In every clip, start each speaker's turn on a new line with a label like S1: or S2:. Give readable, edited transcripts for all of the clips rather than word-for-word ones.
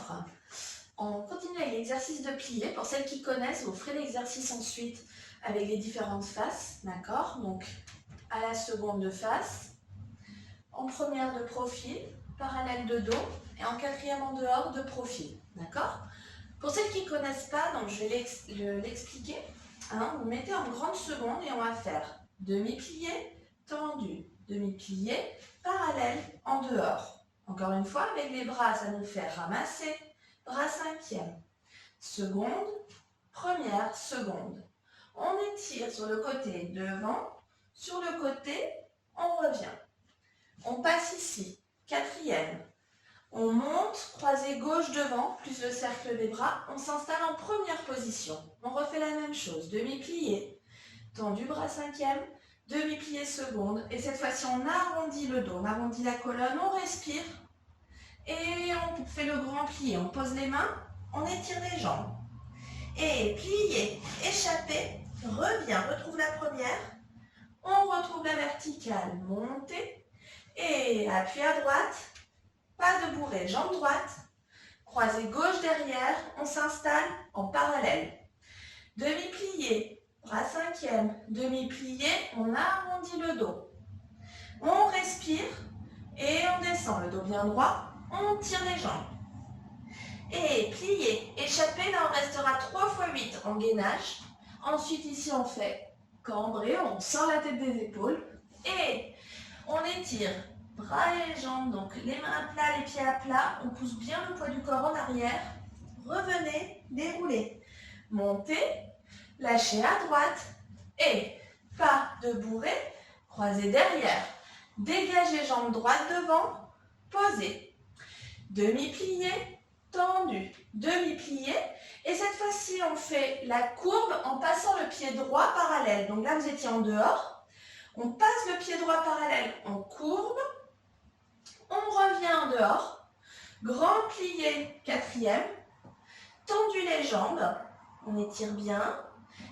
S1: Alors, on continue avec l'exercice de plier. Pour celles qui connaissent, vous ferez l'exercice ensuite avec les différentes faces, d'accord? Donc, à la seconde de face, en première de profil, parallèle de dos, et en quatrième en dehors de profil, d'accord? Pour celles qui ne connaissent pas, donc je vais l'expliquer. Hein, vous mettez en grande seconde et on va faire demi-plié, tendu, demi-plié, parallèle en dehors. Encore une fois, avec les bras, ça nous fait ramasser, bras cinquième, seconde, première, seconde. On étire sur le côté devant, sur le côté, on revient. On passe ici, quatrième. On monte, croisé gauche devant, plus le cercle des bras. On s'installe en première position. On refait la même chose, demi-plié, tendu bras cinquième, demi-plié seconde. Et cette fois-ci, on arrondit le dos, on arrondit la colonne, on respire. Et on fait le grand plié. On pose les mains, on étire les jambes. Et plié, échappé, revient, retrouve la première. On retrouve la verticale, montée. Et appui à droite. Pas de bourrée, jambe droite, croisé gauche derrière, on s'installe en parallèle. Demi-plié, bras cinquième, demi-plié, on arrondit le dos. On respire et on descend, le dos bien droit, on tire les jambes. Et plié, échappé, là on restera 3 fois 8 en gainage. Ensuite ici on fait cambré, on sort la tête des épaules et on étire. Bras et les jambes, donc les mains à plat, les pieds à plat. On pousse bien le poids du corps en arrière. Revenez, déroulez. Montez, lâchez à droite. Et pas de bourrée, croisez derrière. Dégagez jambes droite devant, posez. Demi-plié, tendu, demi-plié. Et cette fois-ci, on fait la courbe en passant le pied droit parallèle. Donc là, vous étiez en dehors. On passe le pied droit parallèle, on courbe. On revient en dehors, grand plié, quatrième, tendu les jambes, on étire bien,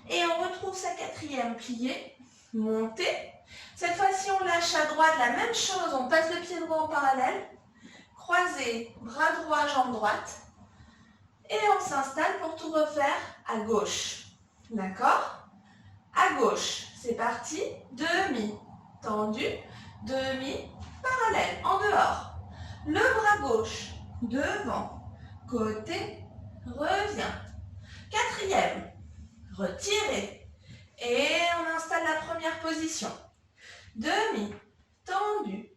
S1: et on retrouve sa quatrième plié, montée. Cette fois-ci, on lâche à droite, la même chose, on passe le pied droit en parallèle, croisé, bras droit, jambe droite, et on s'installe pour tout refaire à gauche. D'accord? À gauche, c'est parti, demi, tendu, demi, parallèle, en dehors. Le bras gauche, devant, côté, revient. Quatrième, retirez. Et on installe la première position. Demi, tendu.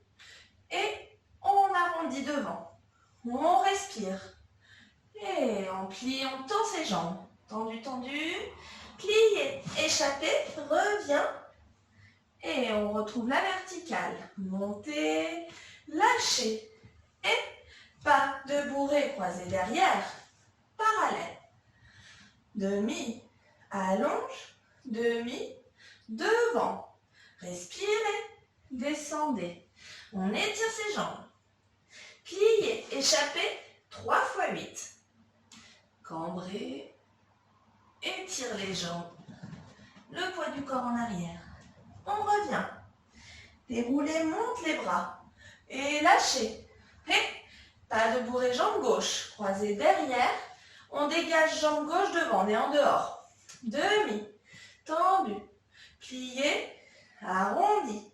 S1: Et on arrondit devant. On respire. Et on plie, on tend ses jambes. Tendu, tendu. Plié, échappé, revient. Et on retrouve la verticale. Montez, lâchez. Et pas de bourrée, croisé derrière. Parallèle. Demi, allonge. Demi, devant. Respirez, descendez. On étire ses jambes. Pliez, échappez, 3 fois 8. Cambrez, étire les jambes. Le poids du corps en arrière. On revient. Déroulez, monte les bras. Et lâchez. Et pas de bourrée, jambe gauche. Croisez derrière. On dégage jambe gauche devant. On est en dehors. Demi. Tendu. Plié. Arrondi.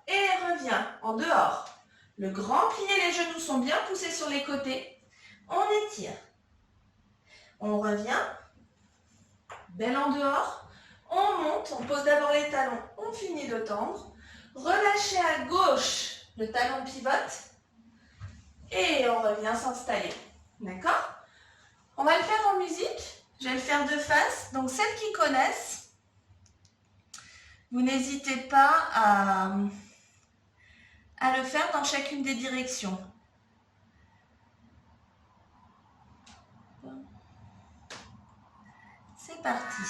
S1: Et revient en dehors. Le grand plié, les genoux sont bien poussés sur les côtés. On étire. On revient. Belle en dehors. On monte, on pose d'abord les talons, on finit de tendre. Relâchez à gauche, le talon pivote. Et on revient s'installer. D'accord? On va le faire en musique. Je vais le faire de face. Donc celles qui connaissent, vous n'hésitez pas à le faire dans chacune des directions. C'est parti.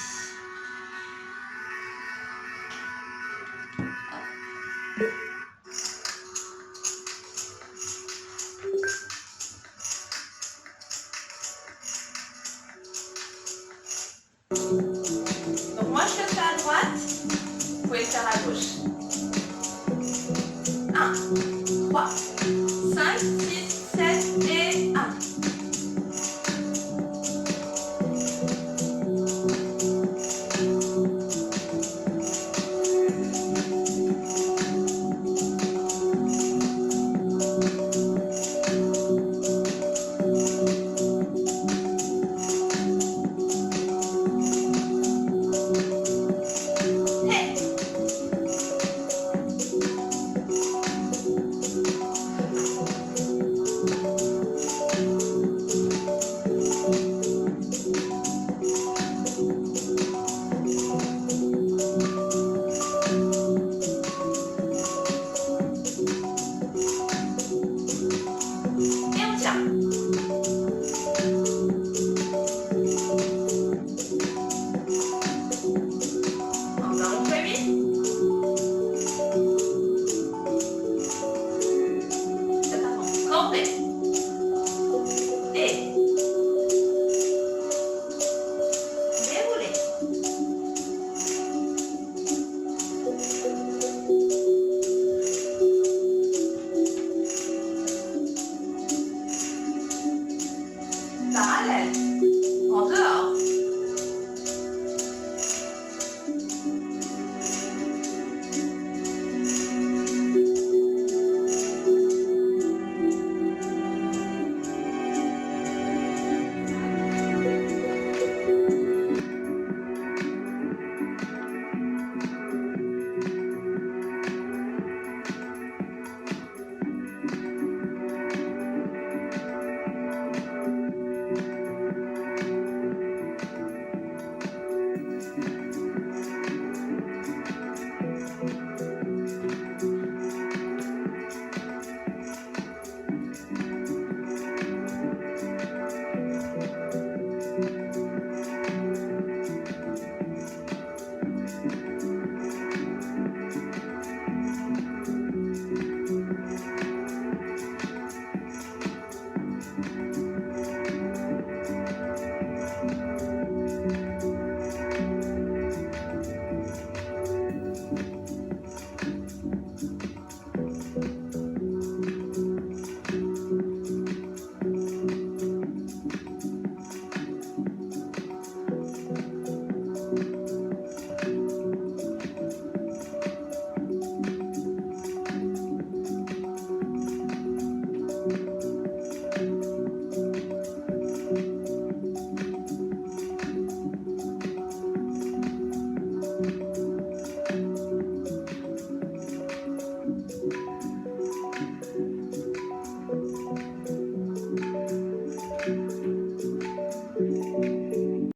S1: Donc moi je le fais à droite, vous pouvez le faire à gauche. 1, 3,